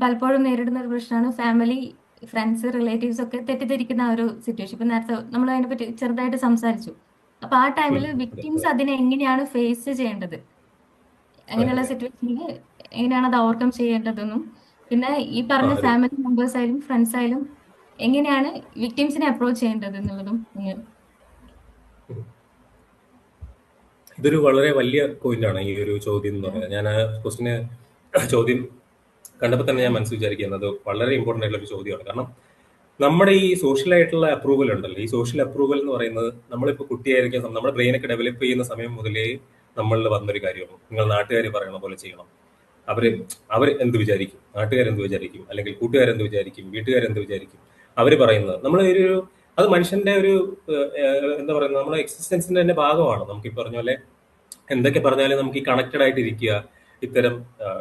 പലപ്പോഴും നേരിടുന്ന ഒരു പ്രശ്നമാണ് ഫാമിലി, ഫ്രണ്ട്സ്, റിലേറ്റീവ്സ് ഒക്കെ തെറ്റിദ്ധരിക്കുന്ന ആ ഒരു സിറ്റുവേഷൻ. ഇപ്പൊ നേരത്തെ നമ്മൾ അതിനെപ്പറ്റി ചെറുതായിട്ട് സംസാരിച്ചു. അപ്പൊ ആ ടൈമിൽ അതെ വിക്ടിംസ് അതെ അതിനെ എങ്ങനെയാണ് ഫേസ് ചെയ്യേണ്ടത്, അതെ അങ്ങനെയുള്ള അതെ സിറ്റുവേഷനിൽ എങ്ങനെയാണ് അത് ഓവർകം ചെയ്യേണ്ടതെന്നും, പിന്നെ ഈ ആ പറഞ്ഞ ഒരു ഫാമിലി മെമ്പേഴ്സ് ആയാലും ഫ്രണ്ട്സ് ആയാലും എങ്ങനെയാണ് വിക്ടിംസിനെ അപ്രോച്ച് ചെയ്യേണ്ടത് എന്നുള്ളതും ഇതൊരു വളരെ വലിയ പോയിന്റാണ് ഈ ഒരു ചോദ്യം എന്ന് പറയുന്നത്. ഞാൻ ആ ക്വസ്റ്റിന് ചോദ്യം കണ്ടപ്പോൾ തന്നെ ഞാൻ മനസ്സിൽ വിചാരിക്കുന്നത് വളരെ ഇമ്പോർട്ടൻ്റ് ആയിട്ടുള്ള ഒരു ചോദ്യമാണ്. കാരണം നമ്മുടെ ഈ സോഷ്യൽ ആയിട്ടുള്ള അപ്രൂവൽ ഉണ്ടല്ലോ, ഈ സോഷ്യൽ അപ്രൂവൽ എന്ന് പറയുന്നത് നമ്മളിപ്പോൾ കുട്ടിയായിരിക്കുന്ന നമ്മുടെ ബ്രെയിനൊക്കെ ഡെവലപ്പ് ചെയ്യുന്ന സമയം മുതലേ നമ്മളിൽ വന്നൊരു കാര്യമാണ്. നിങ്ങൾ നാട്ടുകാർ പറയണ പോലെ ചെയ്യണം. അവര് അവർ എന്ത് വിചാരിക്കും, നാട്ടുകാരെന്ത് വിചാരിക്കും, അല്ലെങ്കിൽ കൂട്ടുകാരെന്ത് വിചാരിക്കും, വീട്ടുകാരെന്ത് വിചാരിക്കും, അവര് പറയുന്നത് നമ്മൾ ഒരു അത് മനുഷ്യന്റെ ഒരു എന്താ പറയുന്നത്, നമ്മുടെ എക്സിസ്റ്റൻസിന്റെ തന്നെ ഭാഗമാണ്. നമുക്ക് ഈ പറഞ്ഞ പോലെ എന്തൊക്കെ പറഞ്ഞാലും നമുക്ക് ഈ കണക്റ്റഡ് ആയിട്ട് ഇരിക്കുക, ഇത്തരം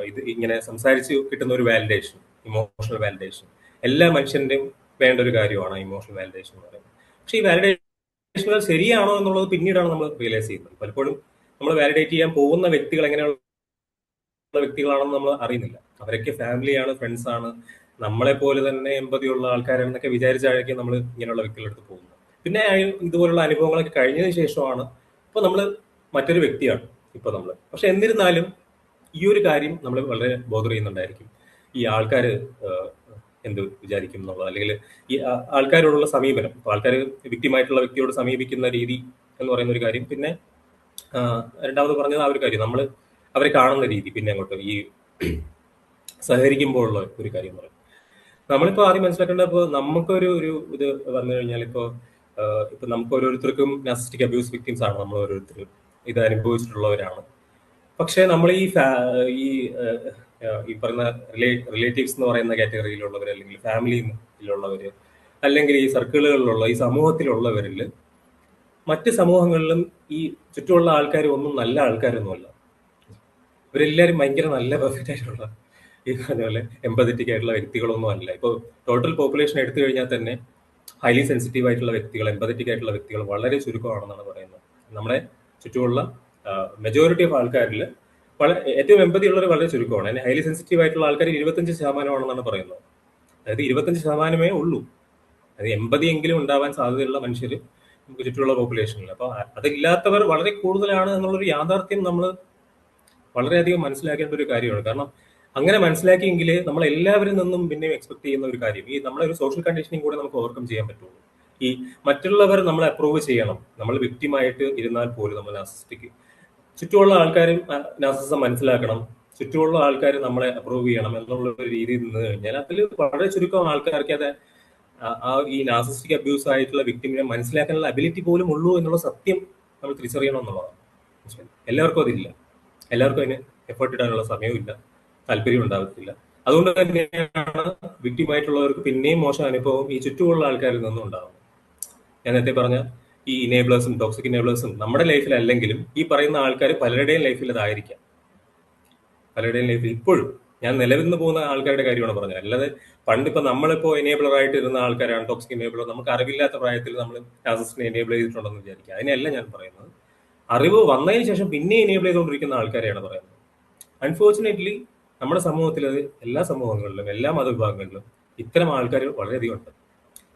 ഇത് ഇങ്ങനെ സംസാരിച്ച് കിട്ടുന്ന ഒരു വാലിഡേഷൻ, ഇമോഷണൽ വാലിഡേഷൻ എല്ലാ മനുഷ്യന്റെയും വേണ്ട ഒരു കാര്യമാണ് ഇമോഷണൽ വാലിഡേഷൻ എന്ന് പറയുന്നത്. പക്ഷെ ഈ വാലിഡേഷനുകൾ ശരിയാണോ എന്നുള്ളത് പിന്നീടാണ് നമ്മൾ റിയലൈസ് ചെയ്യുന്നത്. പലപ്പോഴും നമ്മൾ വാലിഡേറ്റ് ചെയ്യാൻ പോകുന്ന വ്യക്തികൾ എങ്ങനെയുള്ള വ്യക്തികളാണെന്ന് നമ്മൾ അറിയുന്നില്ല. അവരൊക്കെ ഫാമിലിയാണ്, ഫ്രണ്ട്സ് ആണ്, നമ്മളെ പോലെ തന്നെ എമ്പതിയുള്ള ആൾക്കാരാണെന്നൊക്കെ വിചാരിച്ചായിരിക്കും നമ്മൾ ഇങ്ങനെയുള്ള വ്യക്തികളെടുത്ത് പോകുന്നത്. പിന്നെ ഇതുപോലുള്ള അനുഭവങ്ങളൊക്കെ കഴിഞ്ഞതിന് ശേഷമാണ് ഇപ്പൊ നമ്മൾ മറ്റൊരു വ്യക്തിയാണ് ഇപ്പൊ നമ്മൾ. പക്ഷെ എന്നിരുന്നാലും ഈ ഒരു കാര്യം നമ്മൾ വളരെ ബോധർ ചെയ്യുന്നുണ്ടായിരിക്കും. ഈ ആൾക്കാര് എന്ത് വിചാരിക്കും എന്നുള്ളത്, അല്ലെങ്കിൽ ഈ ആൾക്കാരോടുള്ള സമീപനം, ഇപ്പൊ ആൾക്കാർ വ്യക്തിമായിട്ടുള്ള വ്യക്തിയോട് സമീപിക്കുന്ന രീതി എന്ന് പറയുന്ന ഒരു കാര്യം. പിന്നെ രണ്ടാമത് പറഞ്ഞത് ആ ഒരു കാര്യം നമ്മൾ അവരെ കാണുന്ന രീതി, പിന്നെ അങ്ങോട്ട് ഈ സഹകരിക്കുമ്പോഴുള്ള ഒരു കാര്യം എന്ന് പറയും. നമ്മളിപ്പോ ആദ്യം മനസ്സിലാക്കേണ്ട, ഇപ്പോൾ നമുക്കൊരു ഒരു ഇത് വന്നു കഴിഞ്ഞാൽ ഇപ്പൊ നമുക്ക് ഓരോരുത്തർക്കും നാർസിസ്റ്റിക് അബ്യൂസ് വിക്ടിംസ് ആണ്, നമ്മൾ ഓരോരുത്തരും ഇത് അനുഭവിച്ചിട്ടുള്ളവരാണ്. പക്ഷെ നമ്മൾ ഈ ഈ പറയുന്ന റിലേറ്റീവ്സ് എന്ന് പറയുന്ന കാറ്റഗറിയിലുള്ളവർ, അല്ലെങ്കിൽ ഫാമിലിയിലുള്ളവര്, അല്ലെങ്കിൽ ഈ സർക്കിളുകളിലുള്ള ഈ സമൂഹത്തിലുള്ളവരിൽ മറ്റ് സമൂഹങ്ങളിലും ഈ ചുറ്റുമുള്ള ആൾക്കാർ ഒന്നും നല്ല ആൾക്കാരൊന്നുമല്ല. ഇവരെല്ലാവരും ഭയങ്കര നല്ല പെർഫെക്റ്റ് ആയിട്ടുള്ള, ഈ പറഞ്ഞ പോലെ എമ്പതറ്റിക് ആയിട്ടുള്ള വ്യക്തികളൊന്നും അല്ല. ഇപ്പോൾ ടോട്ടൽ പോപ്പുലേഷൻ എടുത്തു കഴിഞ്ഞാൽ തന്നെ ഹൈലി സെൻസിറ്റീവ് ആയിട്ടുള്ള വ്യക്തികൾ, എമ്പതറ്റിക് ആയിട്ടുള്ള വ്യക്തികൾ വളരെ ചുരുക്കമാണെന്നാണ് പറയുന്നത്. നമ്മുടെ ചുറ്റുമുള്ള മെജോറിറ്റി ഓഫ് ആൾക്കാരിൽ ഏറ്റവും എമ്പതി ഉള്ളവർ വളരെ ചുരുക്കമാണ്. അതിന് ഹൈലി സെൻസിറ്റീവ് ആയിട്ടുള്ള ആൾക്കാർ 25% പറയുന്നത്. അതായത് 25% ഉള്ളൂ. അത് 80 ഉണ്ടാവാൻ സാധ്യതയുള്ള മനുഷ്യർ നമുക്ക് ചുറ്റുമുള്ള പോപ്പുലേഷനിൽ. അപ്പൊ അതില്ലാത്തവർ വളരെ കൂടുതലാണ് എന്നുള്ളൊരു യാഥാർത്ഥ്യം നമ്മൾ വളരെയധികം മനസ്സിലാക്കേണ്ട ഒരു കാര്യമാണ്. കാരണം അങ്ങനെ മനസ്സിലാക്കിയെങ്കിൽ നമ്മൾ എല്ലാവരിൽ നിന്നും പിന്നെയും എക്സ്പെക്ട് ചെയ്യുന്ന ഒരു കാര്യം, ഈ നമ്മളെ ഒരു സോഷ്യൽ കണ്ടീഷനിങ് കൂടെ നമുക്ക് ഓവർകം ചെയ്യാൻ പറ്റുള്ളൂ. ഈ മറ്റുള്ളവർ നമ്മളെ അപ്രൂവ് ചെയ്യണം. നമ്മൾ വിക്ടിമായിട്ട് ഇരുന്നാൽ പോലും നമ്മൾ നാർസിസ്റ്റിക്, ചുറ്റുമുള്ള ആൾക്കാരും നാർസിസം മനസ്സിലാക്കണം, ചുറ്റുമുള്ള ആൾക്കാർ നമ്മളെ അപ്രൂവ് ചെയ്യണം എന്നുള്ള ഒരു രീതിയിൽ നിന്ന് കഴിഞ്ഞാൽ അതിൽ വളരെ ചുരുക്കം ആൾക്കാർക്ക് അത് ആ ഈ നാർസിസ്റ്റിക് അബ്യൂസ് ആയിട്ടുള്ള വിക്ടിമിനെ മനസ്സിലാക്കാനുള്ള അബിലിറ്റി പോലും ഉള്ളൂ എന്നുള്ള സത്യം നമ്മൾ തിരിച്ചറിയണം എന്നുള്ളതാണ്. എല്ലാവർക്കും അതില്ല. എല്ലാവർക്കും അതിന് എഫേർട്ട് ഇടാനുള്ള സമയമില്ല, താല്പര്യം ഉണ്ടാകത്തില്ല. അതുകൊണ്ട് തന്നെയാണ് വിക്ടിമായിട്ടുള്ളവർക്ക് പിന്നെയും മോശം അനുഭവം ഈ ചുറ്റുമുള്ള ആൾക്കാരിൽ നിന്നും ഉണ്ടാകും. ഞാൻ നേരത്തെ പറഞ്ഞ ഈ ഇനേബിളേഴ്സും ടോക്സിക് ഇനേബിളേഴ്സും നമ്മുടെ ലൈഫിൽ അല്ലെങ്കിലും ഈ പറയുന്ന ആൾക്കാർ പലരുടെയും ലൈഫിൽ അതായിരിക്കാം. പലരുടെയും ലൈഫിൽ ഇപ്പോഴും ഞാൻ നിലവിൽ നിന്ന് പോകുന്ന ആൾക്കാരുടെ കാര്യമാണ് പറഞ്ഞത്. അല്ലാതെ പണ്ടിപ്പോ നമ്മളിപ്പോ എനേബിളർ ആയിട്ട് ഇരുന്ന ആൾക്കാരാണ് ടോക്സിക് എനേബിളർ, നമുക്ക് അറിവില്ലാത്ത പ്രായത്തിൽ നമ്മൾ നാർസിസ്റ്റിനെ എനേബിൾ ചെയ്തിട്ടുണ്ടെന്ന് വിചാരിക്കുക. അതിനെയല്ല ഞാൻ പറയുന്നത്. അറിവ് വന്നതിന് ശേഷം പിന്നെ എനേബിൾ ചെയ്തുകൊണ്ടിരിക്കുന്ന ആൾക്കാരെയാണ് പറയുന്നത്. അൺഫോർച്ചുനേറ്റ്ലി നമ്മുടെ സമൂഹത്തിൽ, എല്ലാ സമൂഹങ്ങളിലും എല്ലാ മതവിഭാഗങ്ങളിലും ഇത്തരം ആൾക്കാർ വളരെയധികം ഉണ്ട്.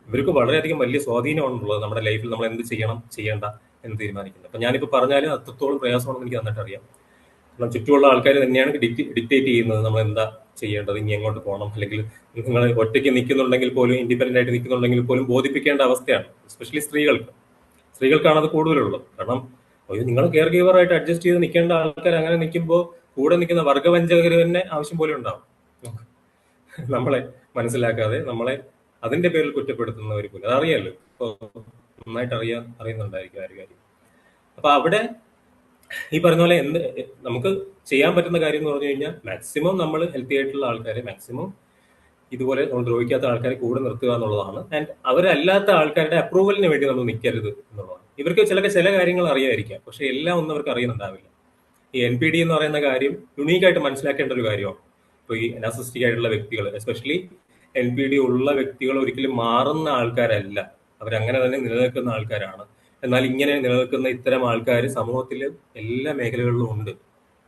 ഇവർക്ക് വളരെയധികം വലിയ സ്വാധീനമാണുള്ളത് നമ്മുടെ ലൈഫിൽ നമ്മൾ എന്ത് ചെയ്യണം ചെയ്യേണ്ട എന്ന് തീരുമാനിക്കുന്നത്. അപ്പൊ ഞാനിപ്പോ പറഞ്ഞാലും അത്രത്തോളം പ്രയാസമാണെന്ന് എനിക്ക് നന്നായിട്ട് അറിയാം. കാരണം ചുറ്റുമുള്ള ആൾക്കാർ തന്നെയാണ് ഡിക്റ്റേറ്റ് ചെയ്യുന്നത് നമ്മൾ എന്താ ചെയ്യേണ്ടത്, ഇനി എങ്ങോട്ട് പോകണം, അല്ലെങ്കിൽ നിങ്ങൾ ഒറ്റയ്ക്ക് നിൽക്കുന്നുണ്ടെങ്കിൽ പോലും, ഇൻഡിപെൻഡന്റ് ആയിട്ട് നിൽക്കുന്നുണ്ടെങ്കിൽ പോലും ബോധിപ്പിക്കേണ്ട അവസ്ഥയാണ്. എസ്പെഷ്യലി സ്ത്രീകൾക്കാണ് അത് കൂടുതലുള്ളത്. കാരണം അയ്യോ, നിങ്ങൾ കെയർ ഗീവർ ആയിട്ട് അഡ്ജസ്റ്റ് ചെയ്ത് നിൽക്കേണ്ട ആൾക്കാർ അങ്ങനെ നിൽക്കുമ്പോൾ കൂടെ നിൽക്കുന്ന വർഗവഞ്ചകർ തന്നെ ആവശ്യം പോലെ ഉണ്ടാവും. നമ്മളെ മനസ്സിലാക്കാതെ നമ്മളെ അതിന്റെ പേരിൽ കുറ്റപ്പെടുത്തുന്നവർ പോലും, അതറിയാലോ, ഇപ്പൊ നന്നായിട്ട് അറിയുന്നുണ്ടായിരിക്കും ആ ഒരു കാര്യം. അപ്പൊ അവിടെ ഈ പറഞ്ഞ പോലെ നമുക്ക് ചെയ്യാൻ പറ്റുന്ന കാര്യം എന്ന് പറഞ്ഞു കഴിഞ്ഞാൽ മാക്സിമം നമ്മൾ ഹെൽത്തി ആയിട്ടുള്ള ആൾക്കാരെ, മാക്സിമം ഇതുപോലെ നമ്മൾ ദ്രോഹിക്കാത്ത ആൾക്കാരെ കൂടെ നിർത്തുക എന്നുള്ളതാണ്. ആൻഡ് അവരല്ലാത്ത ആൾക്കാരുടെ അപ്രൂവലിന് വേണ്ടി നമ്മൾ നിൽക്കരുത് എന്നുള്ളതാണ്. ഇവർക്ക് ചില കാര്യങ്ങൾ അറിയാതിരിക്കാം, പക്ഷെ എല്ലാം ഒന്നും അവർക്ക് അറിയുന്നുണ്ടാവില്ല. ഈ NPD എന്ന് പറയുന്ന കാര്യം യുണീക്കായിട്ട് മനസ്സിലാക്കേണ്ട ഒരു കാര്യമാണ്. ഇപ്പൊ ഈ നാർസിസ്റ്റിക് ആയിട്ടുള്ള വ്യക്തികൾ, എസ്പെഷ്യലി NPD ഉള്ള വ്യക്തികൾ ഒരിക്കലും മാറുന്ന ആൾക്കാരല്ല. അവരങ്ങനെ തന്നെ നിലനിൽക്കുന്ന ആൾക്കാരാണ്. എന്നാൽ ഇങ്ങനെ നിലനിൽക്കുന്ന ഇത്തരം ആൾക്കാർ സമൂഹത്തിൽ എല്ലാ മേഖലകളിലും ഉണ്ട്.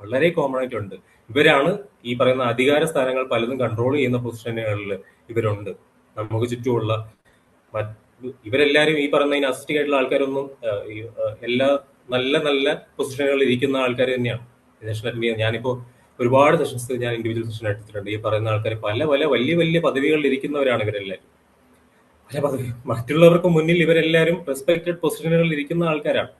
വളരെ കോമൺ ആയിട്ടുണ്ട്. ഇവരാണ് ഈ പറയുന്ന അധികാര സ്ഥാനങ്ങൾ പലതും കൺട്രോൾ ചെയ്യുന്ന പൊസിഷനുകളിൽ ഇവരുണ്ട്. നമുക്ക് ചുറ്റുമുള്ള ഇവരെല്ലാരും ഈ പറയുന്ന നാർസിസ്റ്റിക് ആയിട്ടുള്ള ആൾക്കാരൊന്നും എല്ലാ നല്ല നല്ല പൊസിഷനുകളിൽ ഇരിക്കുന്ന ആൾക്കാർ തന്നെയാണ് സെഷൻ അറ്റൻഡ് ചെയ്യുന്നത്. ഞാനിപ്പോ ഒരുപാട് സെഷൻസ് ഞാൻ ഇൻഡിവിജ്വൽ സെഷൻ എടുത്തിട്ടുണ്ട്. ഈ പറയുന്ന ആൾക്കാർ പല പല വലിയ വലിയ പദവികളിൽ ഇരിക്കുന്നവരാണ് ഇവരെല്ലാവരും. പല പദവി മറ്റുള്ളവർക്ക് മുന്നിൽ ഇവരെല്ലാവരും റെസ്പെക്റ്റഡ് പൊസിഷനുകളിൽ ഇരിക്കുന്ന ആൾക്കാരാണ്.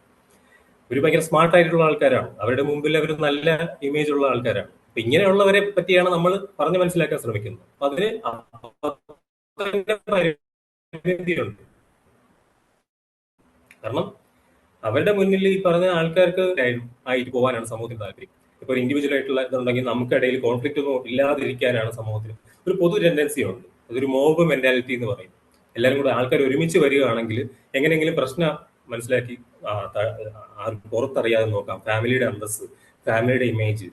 ഇവർ ഭയങ്കര സ്മാർട്ട് ആയിട്ടുള്ള ആൾക്കാരാണ്. അവരുടെ മുമ്പിൽ അവർ നല്ല ഇമേജ് ഉള്ള ആൾക്കാരാണ്. അപ്പൊ ഇങ്ങനെയുള്ളവരെ പറ്റിയാണ് നമ്മൾ പറഞ്ഞ് മനസ്സിലാക്കാൻ ശ്രമിക്കുന്നത്. അപ്പൊ അതിന് പരിമിതിയുണ്ട്. കാരണം അവരുടെ മുന്നിൽ ഈ പറഞ്ഞ ആൾക്കാർക്ക് ആയിട്ട് പോകാനാണ് സമൂഹത്തിന് താല്പര്യം. ഇപ്പൊ ഒരു ഇൻഡിവിജ്വൽ ആയിട്ടുള്ള ഇതുണ്ടെങ്കിൽ നമുക്കിടയിൽ കോൺഫ്ലിക്റ്റ് ഒന്നും ഇല്ലാതിരിക്കാനാണ് സമൂഹത്തിന് ഒരു പൊതു ടെൻഡൻസി ഉണ്ട്. അതൊരു മോബ് മെന്റാലിറ്റി എന്ന് പറയും. എല്ലാവരും കൂടെ ആൾക്കാർ ഒരുമിച്ച് വരികയാണെങ്കിൽ എങ്ങനെയെങ്കിലും പ്രശ്നം മനസ്സിലാക്കി പുറത്തറിയാതെ നോക്കാം. ഫാമിലിയുടെ അന്തസ്, ഫാമിലിയുടെ ഇമേജ്,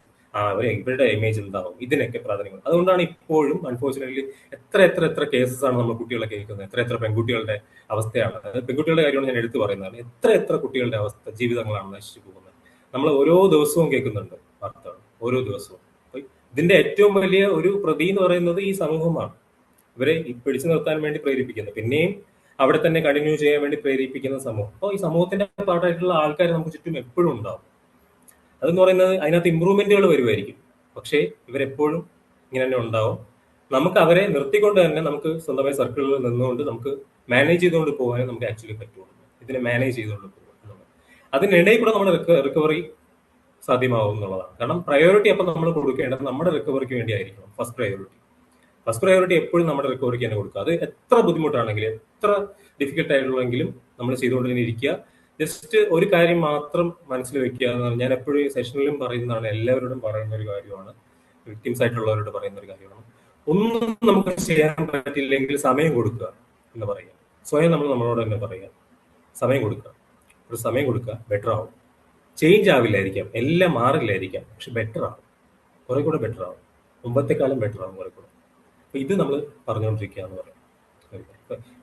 ഇവരുടെ ഇമേജ് എന്താവും, ഇതിനൊക്കെ പ്രാധാന്യം. അതുകൊണ്ടാണ് ഇപ്പോഴും അൺഫോർച്ചുനേറ്റ്ലി എത്ര എത്ര എത്ര കേസസ് ആണ് നമ്മൾ കുട്ടികളെ കേൾക്കുന്നത്. എത്ര എത്ര പെൺകുട്ടികളുടെ അവസ്ഥയാണ്. പെൺകുട്ടികളുടെ കാര്യമാണ് ഞാൻ എടുത്തു പറയുന്നത്. എത്ര എത്ര കുട്ടികളുടെ അവസ്ഥ, ജീവിതങ്ങളാണ് നശിച്ചു പോകുന്നത്. നമ്മൾ ഓരോ ദിവസവും കേൾക്കുന്നുണ്ട് വാർത്തകൾ, ഓരോ ദിവസവും. ഇതിന്റെ ഏറ്റവും വലിയ ഒരു പ്രതി എന്ന് പറയുന്നത് ഈ സമൂഹമാണ്. ഇവരെ പിടിച്ചു നിർത്താൻ വേണ്ടി പ്രേരിപ്പിക്കുന്നത്, പിന്നെയും അവിടെ തന്നെ കണ്ടിന്യൂ ചെയ്യാൻ വേണ്ടി പ്രേരിപ്പിക്കുന്ന സമൂഹം. അപ്പോൾ ഈ സമൂഹത്തിന്റെ പാർട്ടായിട്ടുള്ള ആൾക്കാർ നമുക്ക് ചുറ്റും എപ്പോഴും ഉണ്ടാവും. അതെന്ന് പറയുന്നത് അതിനകത്ത് ഇമ്പ്രൂവ്മെന്റുകൾ വരുമായിരിക്കും, പക്ഷേ ഇവരെപ്പോഴും ഇങ്ങനെ തന്നെ ഉണ്ടാവും. നമുക്ക് അവരെ നിർത്തിക്കൊണ്ട് തന്നെ നമുക്ക് സ്വന്തമായി സർക്കിളിൽ നിന്നുകൊണ്ട് നമുക്ക് മാനേജ് ചെയ്തുകൊണ്ട് പോകാനും നമുക്ക് ആക്ച്വലി പറ്റുള്ളൂ. ഇതിനെ മാനേജ് ചെയ്തുകൊണ്ട് പോകുക എന്നുള്ളത്, അതിനിടയിൽ കൂടെ നമ്മുടെ റിക്കവറി സാധ്യമാവും എന്നുള്ളതാണ്. കാരണം പ്രയോറിറ്റി അപ്പം നമ്മൾ കൊടുക്കേണ്ടത് നമ്മുടെ റിക്കവറിക്ക് വേണ്ടി ആയിരിക്കണം. ഫസ്റ്റ് പ്രയോറിറ്റി എപ്പോഴും നമ്മുടെ റിക്കവറിക്ക് തന്നെ കൊടുക്കുക. അത് എത്ര ബുദ്ധിമുട്ടാണെങ്കിലും എത്ര ഡിഫിക്കൽട്ട് ആയിട്ടുള്ളെങ്കിലും നമ്മൾ ചെയ്തുകൊണ്ട് തന്നെ ഇരിക്കുക. ജസ്റ്റ് ഒരു കാര്യം മാത്രം മനസ്സിൽ വെക്കുക എന്നാണ് ഞാൻ എപ്പോഴും സെഷനിലും പറയുന്നതാണ്, എല്ലാവരോടും പറയുന്ന ഒരു കാര്യമാണ്, വിക്ടിംസ് ആയിട്ടുള്ളവരോട് പറയുന്ന ഒരു കാര്യമാണ്. ഒന്നും നമുക്ക് ചെയ്യാൻ പറ്റില്ലെങ്കിൽ സമയം കൊടുക്കുക എന്ന് പറയുക. സ്വയം നമ്മൾ നമ്മളോട് തന്നെ പറയുക, സമയം കൊടുക്കുക. ഒരു സമയം കൊടുക്കുക, ബെറ്റർ ആവും. ചേഞ്ച് ആവില്ലായിരിക്കാം, എല്ലാം മാറില്ലായിരിക്കാം, പക്ഷെ ബെറ്റർ ആവും, കുറെ കൂടെ ബെറ്റർ ആവും, മുമ്പത്തെക്കാലം ബെറ്റർ ആവും കുറെ കൂടെ. അപ്പൊ ഇത് നമ്മൾ പറഞ്ഞുകൊണ്ടിരിക്കുക എന്ന് പറയാം.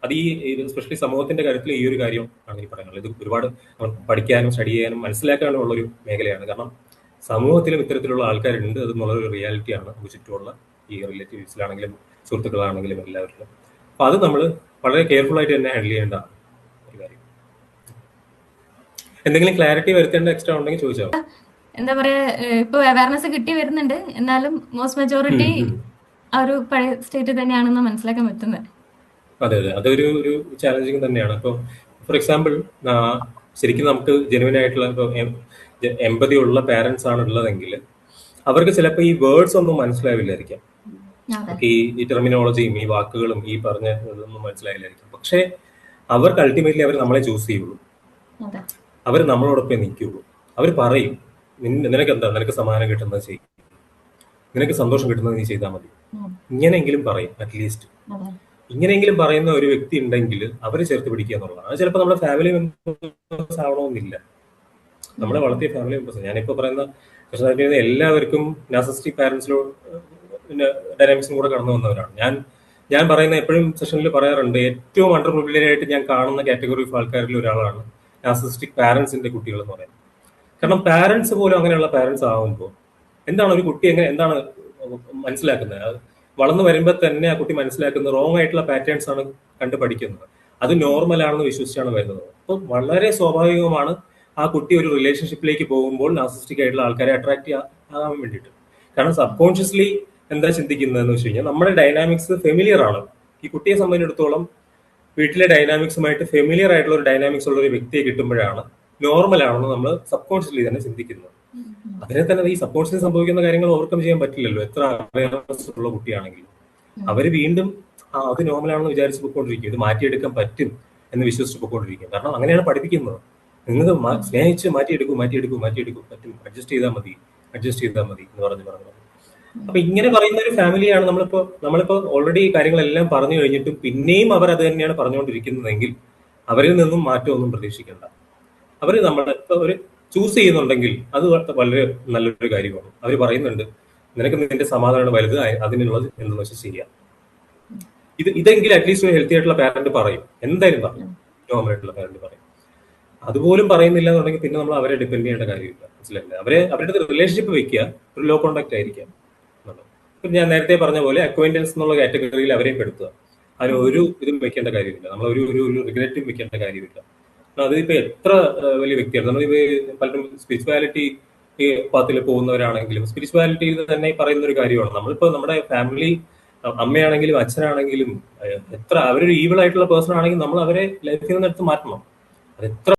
അത് ഈ എസ്പെഷ്യലി സമൂഹത്തിന്റെ കാര്യത്തിൽ ഈ ഒരു കാര്യം ആണ് എനിക്ക് പറയാനുള്ളത്. ഇത് ഒരുപാട് പഠിക്കാനും സ്റ്റഡി ചെയ്യാനും മനസ്സിലാക്കാനും ഉള്ളൊരു മേഖലയാണ്. കാരണം സമൂഹത്തിലും ഇത്തരത്തിലുള്ള ആൾക്കാരുണ്ട്, അതെന്നുള്ളൊരു റിയാലിറ്റിയാണ് നമുക്ക് ചുറ്റുമുള്ള ഈ റിലേറ്റീവ്സിലാണെങ്കിലും സുഹൃത്തുക്കളാണെങ്കിലും എല്ലാവരിലും. അപ്പൊ അത് നമ്മൾ വളരെ കെയർഫുൾ ആയിട്ട് തന്നെ ഹാൻഡിൽ ചെയ്യേണ്ട ഒരു കാര്യം. എന്തെങ്കിലും ക്ലാരിറ്റി വരുത്തേണ്ട എക്സ്ട്രാ ഉണ്ടെങ്കിൽ ചോദിച്ചാൽ. എന്താ പറയാ, ഇപ്പൊ അവയർനെസ് കിട്ടി വരുന്നുണ്ട്, എന്നാലും മോസ്റ്റ് മെജോറിറ്റി ആ ഒരു പഴയ സ്റ്റേറ്റ് തന്നെയാണെന്ന് മനസ്സിലാക്കാൻ പറ്റുന്നത്. അതെ അതെ, അതൊരു ഒരു ചാലഞ്ചിങ് തന്നെയാണ്. ഇപ്പോൾ ഫോർ എക്സാമ്പിൾ ശരിക്കും നമുക്ക് ജെനുവിൻ ആയിട്ടുള്ള ഇപ്പോൾ എമ്പതി ഉള്ള പാരന്റ്സ് ആണ് ഉള്ളതെങ്കിൽ അവർക്ക് ചിലപ്പോൾ ഈ വേർഡ്സ് ഒന്നും മനസ്സിലാവില്ലായിരിക്കാം, ഈ ടെർമിനോളജിയും ഈ വാക്കുകളും ഈ പറഞ്ഞ ഇതൊന്നും മനസ്സിലായില്ലായിരിക്കും. പക്ഷെ അവർക്ക് അൾട്ടിമേറ്റ്ലി അവർ നമ്മളെ ചൂസ് ചെയ്യുള്ളൂ, അവർ നമ്മളോടൊപ്പം നിൽക്കുള്ളൂ. അവർ പറയും, നിനക്ക് എന്താ, നിനക്ക് സമാധാനം കിട്ടുന്നത് ചെയ്യും, നിനക്ക് സന്തോഷം കിട്ടുന്നത് നീ ചെയ്താൽ മതി, ഇങ്ങനെയെങ്കിലും പറയും. അറ്റ്ലീസ്റ്റ് ഇങ്ങനെയെങ്കിലും പറയുന്ന ഒരു വ്യക്തി ഉണ്ടെങ്കിൽ അവരെ ചേർത്ത് പിടിക്കുക എന്നുള്ളതാണ്. അത് ചിലപ്പോൾ നമ്മുടെ ഫാമിലി മെമ്പേഴ്സ് ആവണമെന്നില്ല, നമ്മളെ വളർത്തിയ ഫാമിലി മെമ്പേഴ്സ്. ഞാനിപ്പോൾ പറയുന്ന എല്ലാവർക്കും നാർസിസ്റ്റിക് പാരന്റ്സിലോ ഡൈനാമിക്സും കൂടെ കടന്നു വന്നവരാണ്. ഞാൻ പറയുന്ന എപ്പോഴും സെഷനിൽ പറയാറുണ്ട്, ഏറ്റവും അണ്ടർ പ്രിവിലേജ് ആയിട്ട് ഞാൻ കാണുന്ന കാറ്റഗറി ഓഫ് ആൾക്കാരിൽ ഒരാളാണ് നാർസിസ്റ്റിക് പാരന്റ്സിന്റെ കുട്ടികൾ എന്ന് പറയുന്നത്. കാരണം പാരന്റ്സ് പോലും അങ്ങനെയുള്ള പാരന്റ്സ് ആവുമ്പോൾ എന്താണ് ഒരു കുട്ടി എന്താണ് മനസ്സിലാക്കുന്നത്, വളർന്നു വരുമ്പോൾ തന്നെ ആ കുട്ടി മനസ്സിലാക്കുന്നത് റോങ് ആയിട്ടുള്ള പാറ്റേൺസ് ആണ് കണ്ട് പഠിക്കുന്നത്. അത് നോർമൽ ആണെന്ന് വിശ്വസിച്ചാണ് വരുന്നത്. അപ്പൊ വളരെ സ്വാഭാവികമാണ് ആ കുട്ടി ഒരു റിലേഷൻഷിപ്പിലേക്ക് പോകുമ്പോൾ നാർസിസ്റ്റിക് ആയിട്ടുള്ള ആൾക്കാരെ അട്രാക്ട് ആകാൻ വേണ്ടിയിട്ട്. കാരണം സബ് കോൺഷ്യസ്ലി എന്താ ചിന്തിക്കുന്നതെന്ന് വെച്ച് കഴിഞ്ഞാൽ നമ്മുടെ ഡൈനാമിക്സ് ഫെമിലിയർ ആണ്. ഈ കുട്ടിയെ സംബന്ധിച്ചിടത്തോളം വീട്ടിലെ ഡൈനാമിക്സുമായിട്ട് ഫെമിലിയർ ആയിട്ടുള്ള ഒരു ഡൈനാമിക്സ് ഉള്ള ഒരു വ്യക്തിയെ കിട്ടുമ്പോഴാണ് നോർമൽ ആണെന്ന് നമ്മൾ സബ് കോൺഷ്യസ്ലി തന്നെ ചിന്തിക്കുന്നത്. അതിനെ തന്നെ ഈ സബ് കോൺഷ്യസ്ലി സംഭവിക്കുന്ന കാര്യങ്ങൾ ഓവർകം ചെയ്യാൻ പറ്റില്ലല്ലോ, എത്ര അവയർനെസ് ഉള്ള കുട്ടിയാണെങ്കിലും. അവര് വീണ്ടും അത് നോർമലാണെന്ന് വിചാരിച്ച് പൊയ്ക്കൊണ്ടിരിക്കും, ഇത് മാറ്റിയെടുക്കാൻ പറ്റും എന്ന് വിശ്വസിച്ച് പൊയ്ക്കൊണ്ടിരിക്കും. കാരണം അങ്ങനെയാണ് പഠിപ്പിക്കുന്നത്. നിങ്ങൾ സ്നേഹിച്ച് മാറ്റിയെടുക്കൂ പറ്റും, അഡ്ജസ്റ്റ് ചെയ്താൽ മതി എന്ന് പറഞ്ഞു. അപ്പൊ ഇങ്ങനെ പറയുന്ന ഒരു ഫാമിലിയാണ് നമ്മളിപ്പോ ഓൾറെഡി ഈ കാര്യങ്ങളെല്ലാം പറഞ്ഞു കഴിഞ്ഞിട്ടും പിന്നെയും അവർ അത് തന്നെയാണ് പറഞ്ഞുകൊണ്ടിരിക്കുന്നതെങ്കിൽ അവരിൽ നിന്നും മാറ്റമൊന്നും പ്രതീക്ഷിക്കേണ്ട. അവര് നമ്മളിപ്പോ ഒരു ചൂസ് ചെയ്യുന്നുണ്ടെങ്കിൽ അത് വളരെ നല്ലൊരു കാര്യമാണ്. അവർ പറയുന്നുണ്ട്, നിനക്ക് നിന്റെ സമാധാനമാണ് വലുത്, അതിനുള്ളത് എന്താണെന്ന് വെച്ചാൽ ചെയ്യാം. ഇതെങ്കിലും അറ്റ്ലീസ്റ്റ് ഒരു ഹെൽത്തി ആയിട്ടുള്ള പാരന്റ് പറയും, എന്തായാലും പറയും, നോർമൽ ആയിട്ടുള്ള പാരന്റ് പറയും. അതുപോലും പറയുന്നില്ല എന്നുണ്ടെങ്കിൽ പിന്നെ നമ്മൾ അവരെ ഡിപ്പെൻഡ് ചെയ്യേണ്ട കാര്യമില്ല. മനസ്സിലായില്ലേ? അവരുടെ റിലേഷൻഷിപ്പ് വെക്കുക, ഒരു ലോ കോണ്ടാക്ട് ആയിരിക്കാം എന്നുള്ളത്. ഇപ്പൊ ഞാൻ നേരത്തെ പറഞ്ഞ പോലെ അക്വൈന്റൻസ് എന്നുള്ള കാറ്റഗറിയിൽ അവരെയും പെടുത്തുക. അതിന് ഒരു ഇതും വെക്കേണ്ട കാര്യമില്ല, നമ്മൾ ഒരു റിഗ്രറ്റും വെക്കേണ്ട കാര്യമില്ല. അതിപ്പോ എത്ര വലിയ വ്യക്തിയാണ് നമ്മളിപ്പോ പലരും സ്പിരിച്വാലിറ്റി പാത്തിൽ പോകുന്നവരാണെങ്കിലും സ്പിരിച്വാലിറ്റിയിൽ തന്നെ പറയുന്ന ഒരു കാര്യമാണ്. നമ്മളിപ്പോ നമ്മുടെ ഫാമിലി അമ്മയാണെങ്കിലും അച്ഛനാണെങ്കിലും എത്ര അവരൊരു ഈവിൾ ആയിട്ടുള്ള പേഴ്സൺ ആണെങ്കിൽ നമ്മൾ അവരെ ലൈഫിൽ നിന്ന് എടുത്ത് മാറ്റണം. അത് എത്ര